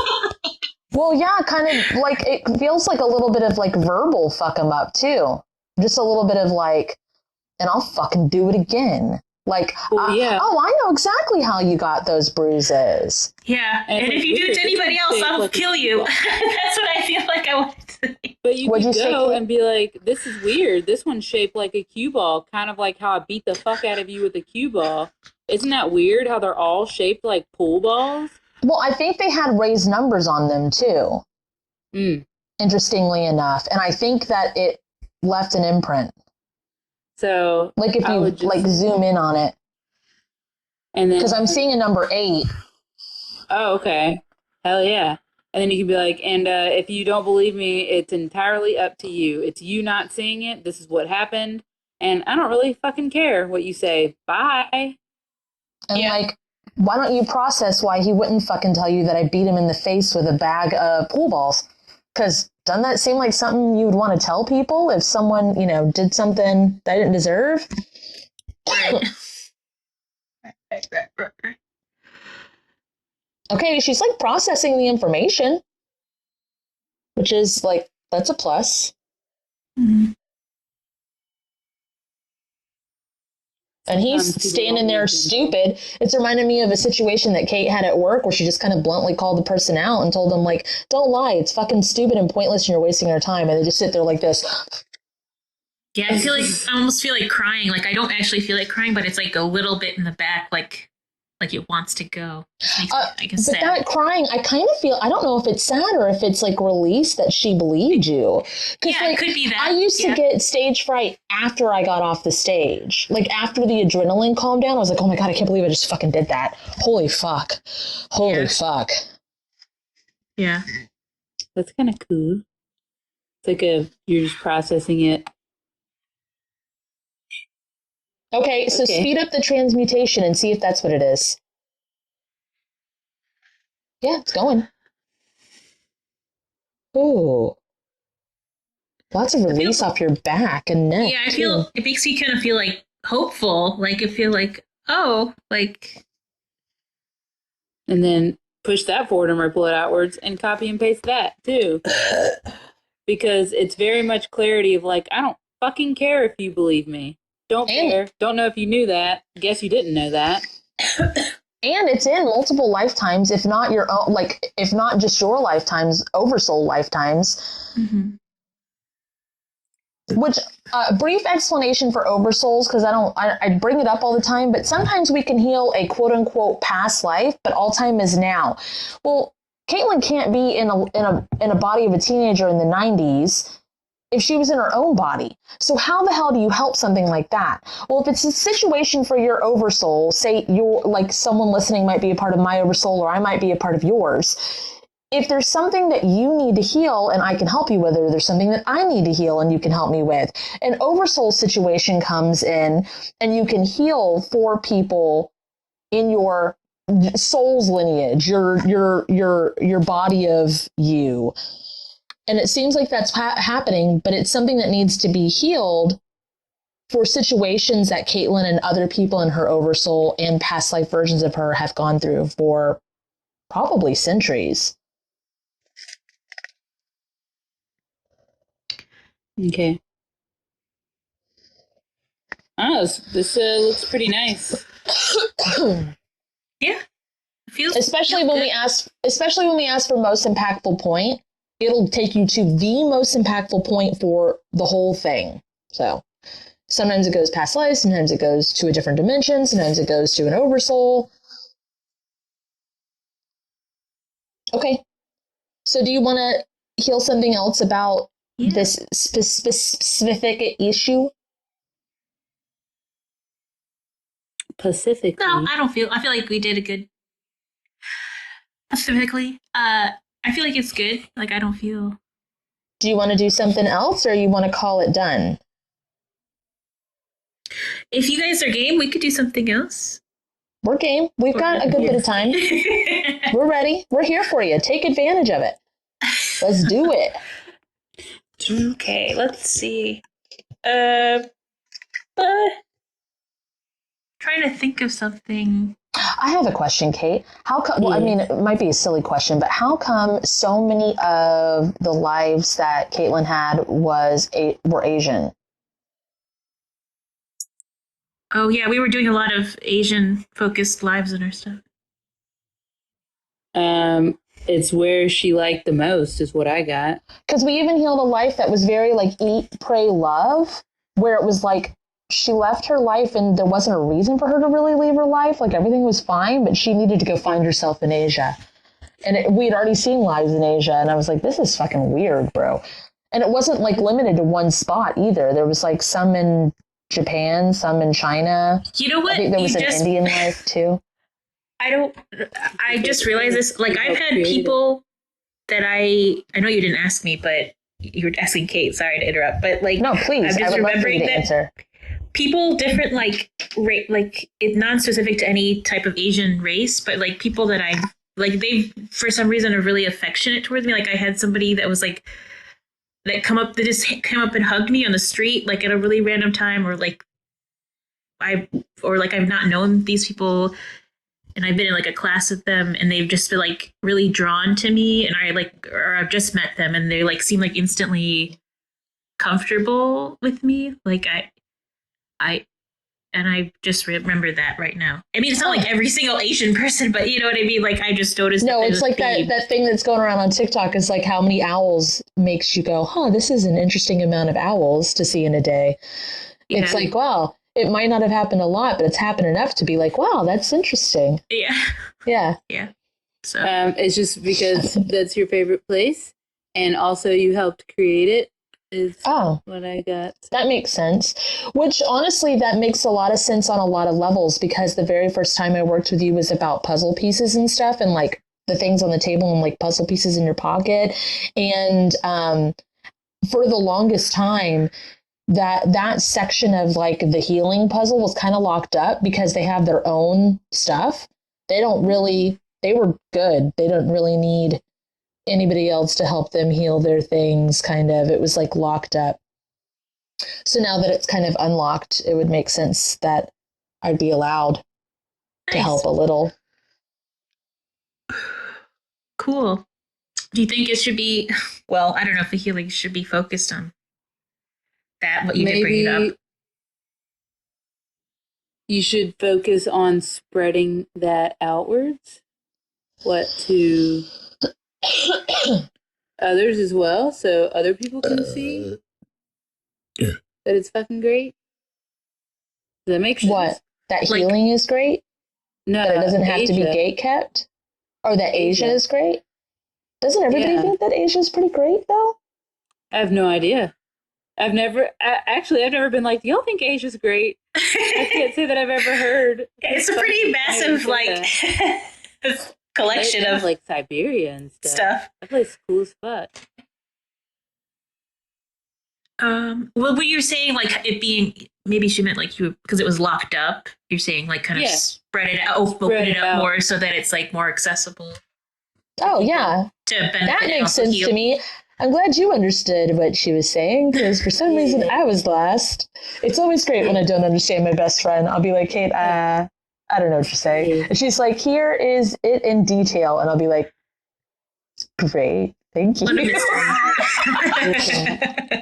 Well, yeah, kind of like it feels like a little bit of like verbal fuck him up too. Just a little bit of like, and I'll fucking do it again. Like, yeah. Oh, I know exactly how you got those bruises. Yeah, and if you do it to anybody else, I'll kill you. That's what I feel like I want to say. But you could go and be like, this is weird. This one's shaped like a cue ball, kind of like how I beat the fuck out of you with a cue ball. Isn't that weird how they're all shaped like pool balls? Well, I think they had raised numbers on them too. Interestingly enough. And I think that it left an imprint. So, like if you like zoom in on it, and then because I'm seeing a number 8. Oh, okay. Hell yeah. And then you can be like, and if you don't believe me, it's entirely up to you. It's you not seeing it. This is what happened. And I don't really fucking care what you say. Bye. And like, why don't you process why he wouldn't fucking tell you that I beat him in the face with a bag of pool balls? Because doesn't that seem like something you would want to tell people if someone, you know, did something they didn't deserve? Right. Okay, she's like processing the information, which is like, that's a plus. Mm-hmm. And he's standing there stupid. It's reminding me of a situation that Kate had at work where she just kind of bluntly called the person out and told them, like, don't lie, it's fucking stupid and pointless and you're wasting our time. And they just sit there like this. Yeah, I almost feel like crying. Like, I don't actually feel like crying, but it's like a little bit in the back, like it wants to go. I guess but that crying, I kind of feel, I don't know if it's sad or if it's like relief that she believed you. Yeah, like, it could be that. I used to get stage fright after I got off the stage. Like after the adrenaline calmed down, I was like, oh my God, I can't believe I just fucking did that. Holy fuck. Holy fuck. Yeah. That's kind of cool. It's like you're just processing it. Okay, so speed up the transmutation and see if that's what it is. Yeah, it's going. Ooh. Lots of release off your back and neck. Yeah, I feel it makes me kind of feel like hopeful. Like I feel like, oh, like. And then push that forward and ripple it outwards and copy and paste that too. Because it's very much clarity of like, I don't fucking care if you believe me. Don't care. Don't know if you knew that. Guess you didn't know that. And it's in multiple lifetimes, if not your own, like, if not just your lifetimes, oversoul lifetimes. Mm-hmm. Which, brief explanation for oversouls, because I bring it up all the time, but sometimes we can heal a quote unquote past life, but all time is now. Well, Kaitlin can't be in a body of a teenager in the 90s if she was in her own body. So how the hell do you help something like that? Well, if it's a situation for your oversoul, say you're like someone listening might be a part of my oversoul or I might be a part of yours. If there's something that you need to heal and I can help you with, or there's something that I need to heal and you can help me with, an oversoul situation comes in and you can heal for people in your soul's lineage, your body of you. And it seems like that's happening, but it's something that needs to be healed for situations that Kaitlin and other people in her oversoul and past life versions of her have gone through for probably centuries. Okay. Oh, this looks pretty nice. Yeah. Especially when we ask for most impactful point, it'll take you to the most impactful point for the whole thing. So sometimes it goes past life, sometimes it goes to a different dimension, sometimes it goes to an oversoul. Okay. So do you want to heal something else about this specific issue? Pacifically. No, I feel like we did a good. Specifically, I feel like it's good. Like I don't feel. Do you want to do something else, or you want to call it done? If you guys are game, we could do something else. We're game. We've got a good bit of time. We're ready. We're here for you. Take advantage of it. Let's do it. Okay, let's see. trying to think of something. I have a question, Kate. How come? Well, I mean, it might be a silly question, but how come so many of the lives that Kaitlin had were Asian? Oh yeah, we were doing a lot of Asian focused lives in our stuff. It's where she liked the most, is what I got. Because we even healed a life that was very like eat, pray, love, where it was like she left her life and there wasn't a reason for her to really leave her life. Like everything was fine, but she needed to go find herself in Asia. And we'd already seen lives in Asia, and I was like, this is fucking weird, bro. And it wasn't like limited to one spot either. There was like some in Japan, some in China. You know what? I think there was an Indian life too. I just realized this. Like, I've had people that I know you didn't ask me, but you were asking Kate. Sorry to interrupt, but like, no, please. I'm just remembering that answer. People different, like, like it's non-specific to any type of Asian race, but like people that I like, they for some reason are really affectionate towards me. Like, I had somebody that was like that just came up and hugged me on the street, like at a really random time, or like I've not known these people. And I've been in like a class with them, and they've just been like really drawn to me, and I've just met them, and they like seem like instantly comfortable with me. Like I just remember that right now. I mean, it's not like every single Asian person, but you know what I mean? Like, I just noticed. No, it's like that thing that's going around on TikTok is like how many owls makes you go, this is an interesting amount of owls to see in a day. Yeah. It's like, wow. It might not have happened a lot, but it's happened enough to be like, wow, that's interesting. Yeah. Yeah. Yeah. So it's just because that's your favorite place, and also you helped create it. Is what I got. That makes sense. Which honestly, that makes a lot of sense on a lot of levels, because the very first time I worked with you was about puzzle pieces and stuff, and like the things on the table and like puzzle pieces in your pocket. And for the longest time, that section of like the healing puzzle was kind of locked up because they have their own stuff. They were good. They don't really need anybody else to help them heal their things, kind of. It was like locked up. So now that it's kind of unlocked, it would make sense that I'd be allowed to help a little. Cool. Do you think it should be, well, I don't know if the healing should be focused on that, but you did bring it up. You should focus on spreading that outwards. To others as well, so other people can see that it's fucking great. Does that make sense? What? That healing is great? No, that it doesn't have Asia. To be gate kept? Or that Asia is great? Doesn't everybody think that Asia is pretty great, though? I have no idea. I've never been like, do y'all think Asia's great? I can't say that I've ever heard. It's a pretty massive, like, collection of like Siberia and stuff. That place is cool as fuck. Well, what you're saying, like it being, maybe she meant like you, because it was locked up. You're saying like kind of spread it out, open it up more so that it's like more accessible. Oh yeah, that makes sense to me. I'm glad you understood what she was saying, because for some reason I was lost. It's always great when I don't understand my best friend. I'll be like, Kate, I don't know what you're saying. And she's like, here is it in detail. And I'll be like, great, thank you.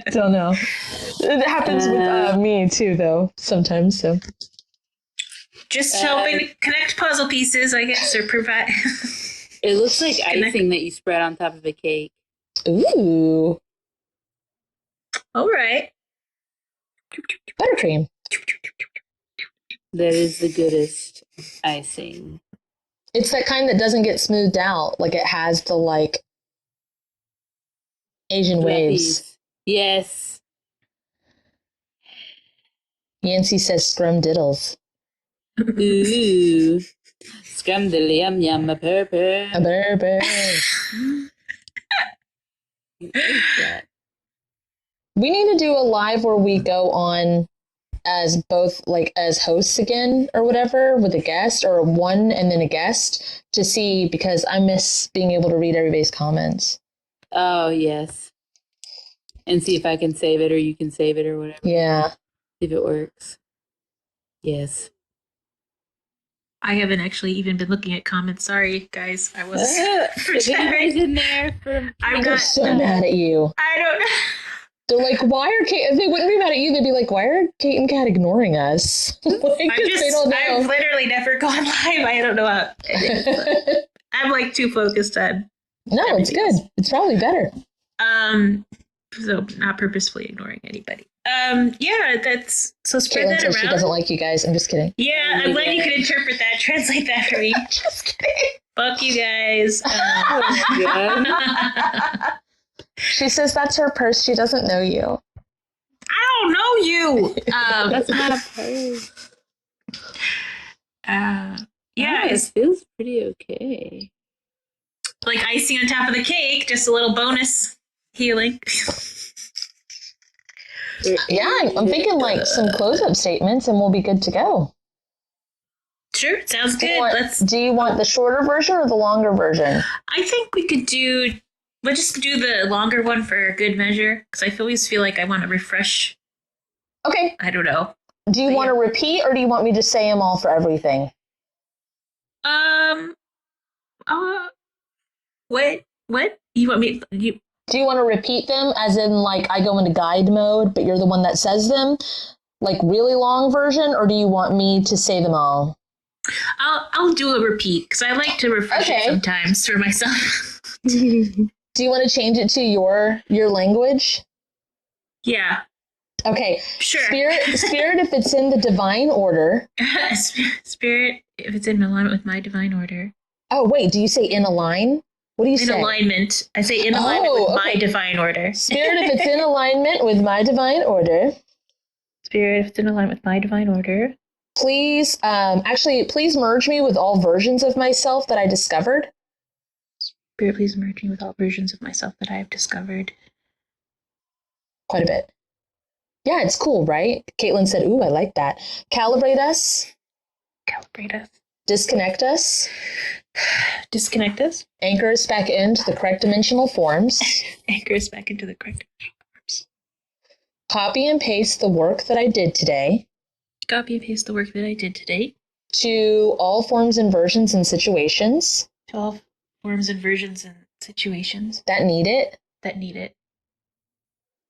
Don't know. It happens with me too, though, sometimes. So just helping to connect puzzle pieces, I guess, or provide. It looks like icing that you spread on top of a cake. Ooh. All right. Buttercream. That is the goodest icing. It's that kind that doesn't get smoothed out. Like it has the like Asian waves. Yes. Yancy says scrumdiddles. Ooh. Scrumdiddle yum yum a purr. A burr. We need to do a live where we go on as both like as hosts again or whatever with a guest, or one and then a guest, to see, because I miss being able to read everybody's comments. Oh yes. And see if I can save it or you can save it or whatever. Yeah. See if it works. Yes. I haven't actually even been looking at comments. Sorry, guys. I was If anybody's in there from They're so mad at you. I don't know. They're like, why are Kate? If they wouldn't be mad at you, they'd be like, why are Kate and Kat ignoring us? Like, 'cause they don't know. I've literally never gone live. I don't know how. I'm like too focused on. No, it's good. It's probably better. So not purposefully ignoring anybody. Yeah, that's so spread Caitlin that says around. she doesn't like you guys. I'm just kidding. Yeah, I'm glad you could interpret that, translate that for me. Just kidding. Fuck you guys. She says that's her purse. She doesn't know you. I don't know you. That's not a purse. Yeah, It feels pretty okay. like icing on top of the cake, just a little bonus healing. Yeah, I'm thinking like some close-up statements, and we'll be good to go. Sure, sounds Do good. you want the shorter version or the longer version? I think we could do. We'll just do the longer one for good measure, because I always feel like I want to refresh. Okay. I don't know. Do you want to repeat, or do you want me to say them all for everything? What? You want me? Do you want to repeat them, as in like I go into guide mode, but you're the one that says them, like really long version, or do you want me to say them all? I'll do a repeat because I like to refresh it sometimes for myself. Do you want to change it to your language? Yeah. Okay. Sure. Spirit, if it's in the divine order. Spirit, if it's in alignment with my divine order. Oh, wait. Do you say in align? What do you say? In alignment. I say in alignment with my divine order. Spirit, if it's in alignment with my divine order. Spirit, if it's in alignment with my divine order. Please, please merge me with all versions of myself that I discovered. Spirit, please merge me with all versions of myself that I have discovered. Quite a bit. Yeah, it's cool, right? Kaitlin said, ooh, I like that. Calibrate us. Calibrate us. Disconnect us. Disconnect us. Anchor us back into the correct dimensional forms. Anchor us back into the correct dimensional forms. Copy and paste the work that I did today. Copy and paste the work that I did today. To all forms and versions and situations. To all forms and versions and situations. That need it. That need it.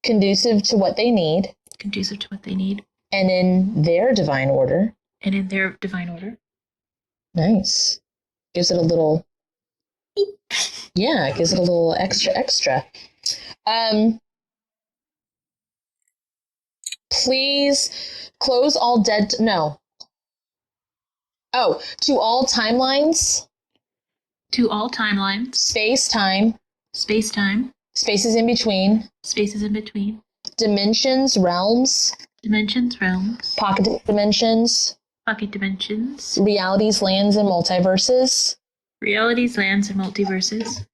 Conducive to what they need. Conducive to what they need. And in their divine order. And in their divine order. Nice. Gives it a little... Yeah, it gives it a little extra. Please close all dead... No. Oh, to all timelines. To all timelines. Space-time. Space-time. Spaces in between. Spaces in between. Dimensions, realms. Dimensions, realms. Pocket dimensions. Pocket dimensions. Realities, lands, and multiverses. Realities, lands, and multiverses.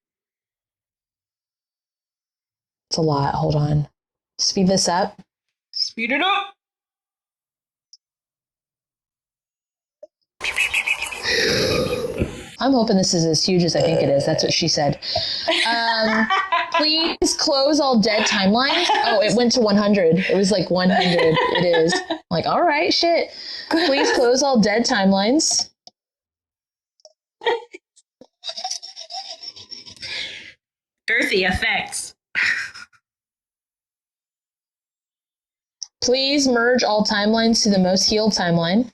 It's a lot. Hold on. Speed this up. Speed it up! I'm hoping this is as huge as I think it is. That's what she said. Please close all dead timelines. Oh, it went to 100. It was like 100. It is. I'm like, all right, shit. Please close all dead timelines. Girthy effects. Please merge all timelines to the most healed timeline.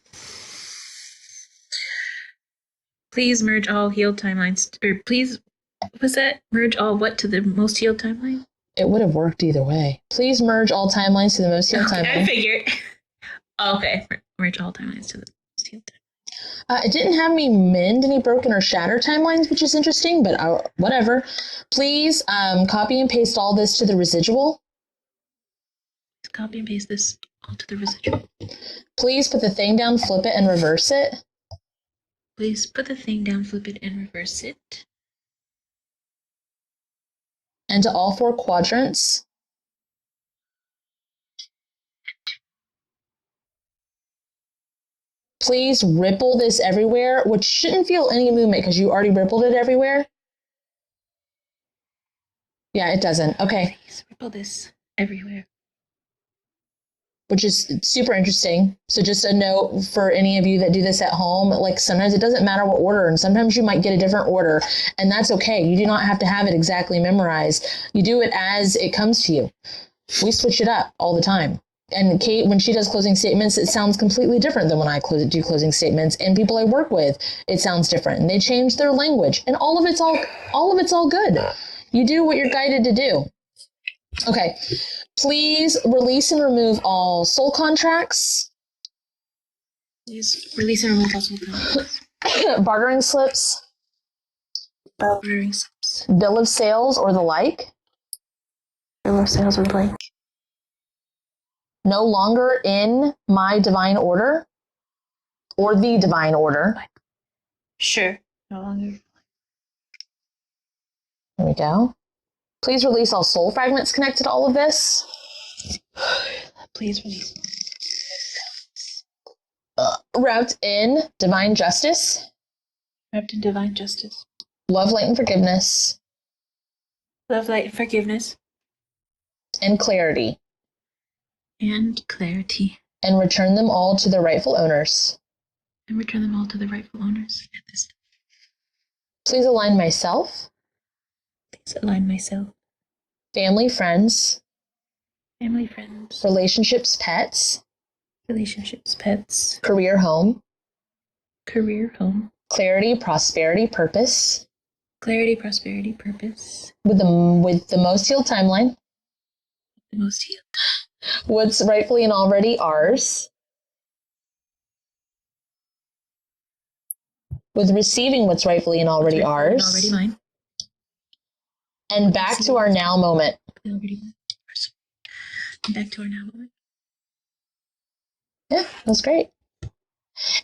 Please merge all healed timelines. Or please, was that merge all what to the most healed timeline? It would have worked either way. Please merge all timelines to the most healed timeline. I figured. Okay, merge all timelines to the most healed timeline. It didn't have me mend any broken or shatter timelines, which is interesting, but whatever. Please copy and paste all this to the residual. Copy and paste this onto the residual. Please put the thing down, flip it, and reverse it. Please put the thing down, flip it, and reverse it. And to all 4 quadrants. Please ripple this everywhere, which shouldn't feel any movement because you already rippled it everywhere. Yeah, it doesn't. Okay. Please ripple this everywhere. which is super interesting. So just a note for any of you that do this at home, like sometimes it doesn't matter what order, and sometimes you might get a different order, and that's okay. You do not have to have it exactly memorized. You do it as it comes to you. We switch it up all the time. And Kate, when she does closing statements, it sounds completely different than when I do closing statements. And people I work with, it sounds different. And they change their language, and all of it's all good. You do what you're guided to do. Okay. Please release and remove all soul contracts. Please release and remove all soul contracts. Bartering slips. Bartering slips. Bill of sales or the like. Bill of sales or the like. No longer in my divine order or the divine order. Sure. No longer. There we go. Please release all soul fragments connected to all of this. Please release. Wrapped in divine justice. Wrapped in divine justice. Love, light, and forgiveness. Love, light, and forgiveness. And clarity. And clarity. And return them all to their rightful owners. And return them all to the rightful owners at this time. Please align myself. Please align myself. Family, friends. Family, friends. Relationships, pets. Relationships, pets. Career, home. Career, home. Clarity, prosperity, purpose. Clarity, prosperity, purpose. With the most healed timeline. The most healed. What's rightfully and already ours. With receiving what's rightfully and already ours. Already mine. And back to our now moment. Already mine. Back to our now moment. Yeah, that's great.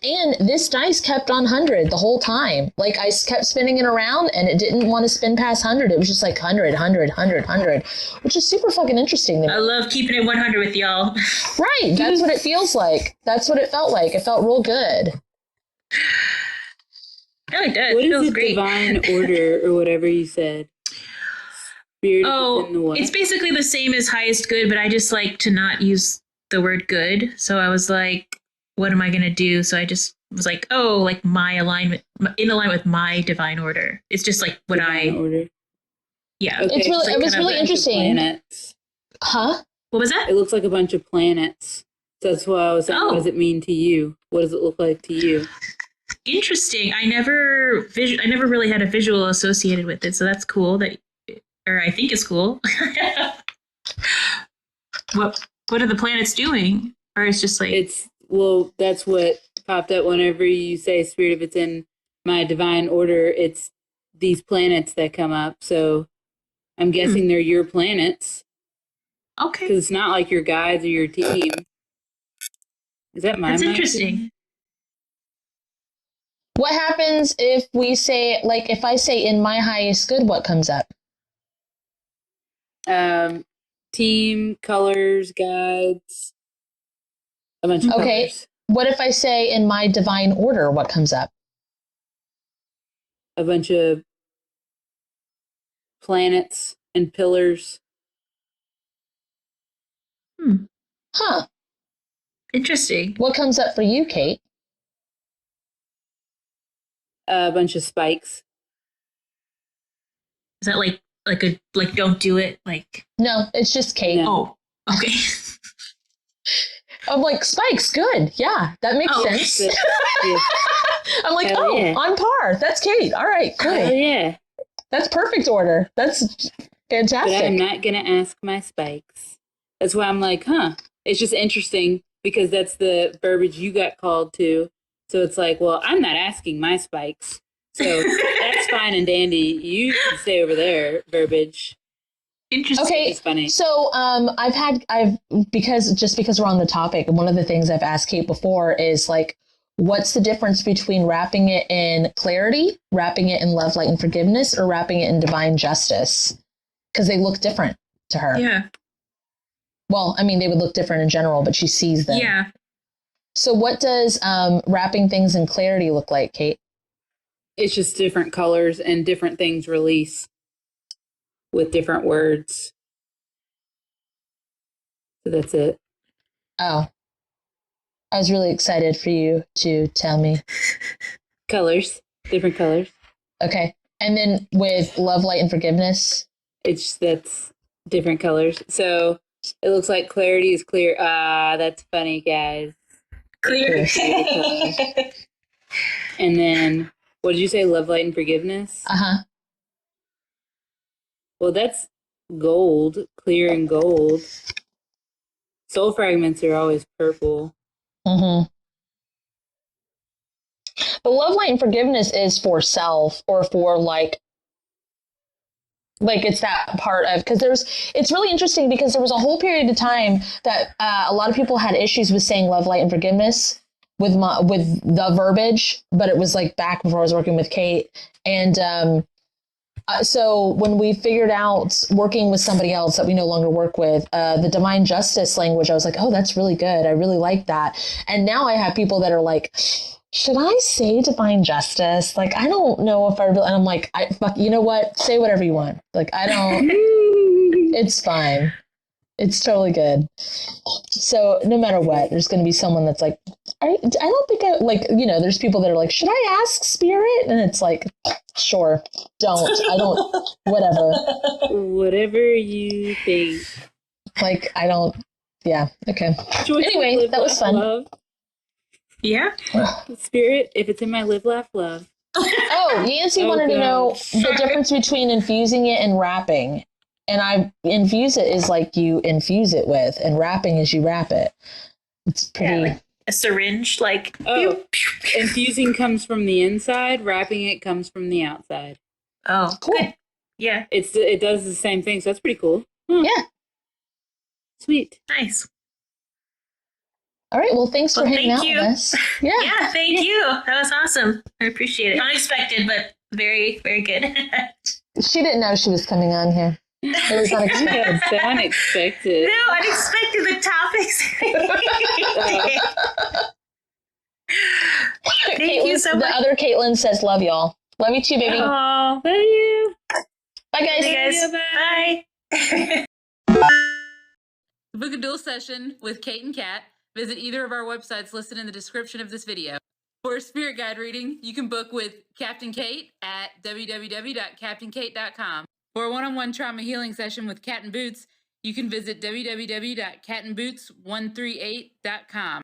And this dice kept on 100 the whole time. Like, I kept spinning it around, and it didn't want to spin past 100. It was just like 100, 100, 100, 100, which is super fucking interesting to me. I love keeping it 100 with y'all. Right. That's what it feels like. That's what it felt like. It felt real good. Oh, it does. What It feels is the great. divine order or whatever you said? Spirit Oh, within the what? it's basically the same as highest good, but I just like to not use the word good. So I was like, what am I going to do? So I just was like, oh, like my alignment, in alignment with my divine order. It's just like what Divine order. yeah. It's really- like it was kind of really a bunch of interesting. planets. Huh? What was that? It looks like a bunch of planets. So that's why I was saying, Oh. what does it mean to you? What does it look like to you? Interesting. I never really had a visual associated with it. So that's cool or I think it's cool. What are the planets doing? Or it's just like, Well, that's what popped up whenever you say spirit, if it's in my divine order, it's these planets that come up. So I'm guessing they're your planets okay. because it's not like your guides or your team. Is that my That's mind? interesting. What happens if we say, like, if I say in my highest good, what comes up? Team, colors, guides, a bunch of Okay. colors. What if I say in my divine order, what comes up? A bunch of planets and pillars. Huh. Interesting. What comes up for you, Kate? A bunch of spikes. Is that like don't do it? Like, No, it's just Kate. No. oh, okay. I'm like, spikes, good. Yeah, that makes Oh, sense. Yeah. I'm like, Hell yeah. on par. That's Kate. All right, cool. Oh yeah. That's perfect order. That's fantastic. But I'm not gonna ask my spikes. That's why I'm like, huh. It's just interesting because that's the verbiage you got called to. So it's like, well, I'm not asking my spikes. So that's fine and dandy. You can stay over there, verbiage. Interesting. Okay, It's funny. so because we're on the topic, one of the things I've asked Kate before is like, what's the difference between wrapping it in clarity, wrapping it in love, light, and forgiveness, or wrapping it in divine justice? Because they look different to her. Yeah. Well, I mean, they would look different in general, but she sees them. Yeah. So what does wrapping things in clarity look like, Kate? It's just different colors and different things release with different words. So that's it. Oh, I was really excited for you to tell me. Colors, different colors. Okay. And then with love, light, and forgiveness. That's different colors. So it looks like clarity is clear. Ah, that's funny, guys. Clear. And then, what did you say? Love, light, and forgiveness? Uh-huh. Well, that's gold, clear and gold. Soul fragments are always purple. Mm-hmm. But love, light, and forgiveness is for self or for like it's that part of, because it's really interesting because there was a whole period of time that a lot of people had issues with saying love, light, and forgiveness with the verbiage, but it was like back before I was working with Kate. And so when we figured out working with somebody else that we no longer work with, the divine justice language, I was like, oh, that's really good. I really like that. And now I have people that are like, should I say divine justice? Like, I don't know if I really, and I'm like, you know what? Say whatever you want. Like, I don't, it's fine. It's totally good. So no matter what, there's going to be someone that's like, I don't think there's people that are like, should I ask spirit? And it's like, sure, whatever. Whatever you think. Like, I don't, yeah, okay. Anyway, that was fun. Love. Yeah. Spirit, if it's in my live, laugh, love. Oh, Yancy wanted to know the difference between infusing it and wrapping. And I infuse it is like you infuse it with, and wrapping is you wrap it. It's pretty. Like a syringe, like. Oh, infusing comes from the inside. Wrapping it comes from the outside. Oh, cool. Good. Yeah. It does the same thing, so that's pretty cool. Yeah. Sweet. Nice. All right. Well, thanks for hanging out you. with us. Yeah. Yeah. Thank you. That was awesome. I appreciate it. Unexpected, but very, very good. She didn't know she was coming on here. It was unexpected. So unexpected. No, unexpected. The topics. Thank you so much. The other Kaitlin says, "Love y'all. Love you too, baby. Oh, Love you. Bye, guys. Bye, guys. Bye. To book a dual session with Kate and Kat, visit either of our websites listed in the description of this video. For a spirit guide reading, you can book with Captain Kate at www.captainkate.com. For a one-on-one trauma healing session with Cat and Boots, you can visit www.catandboots138.com.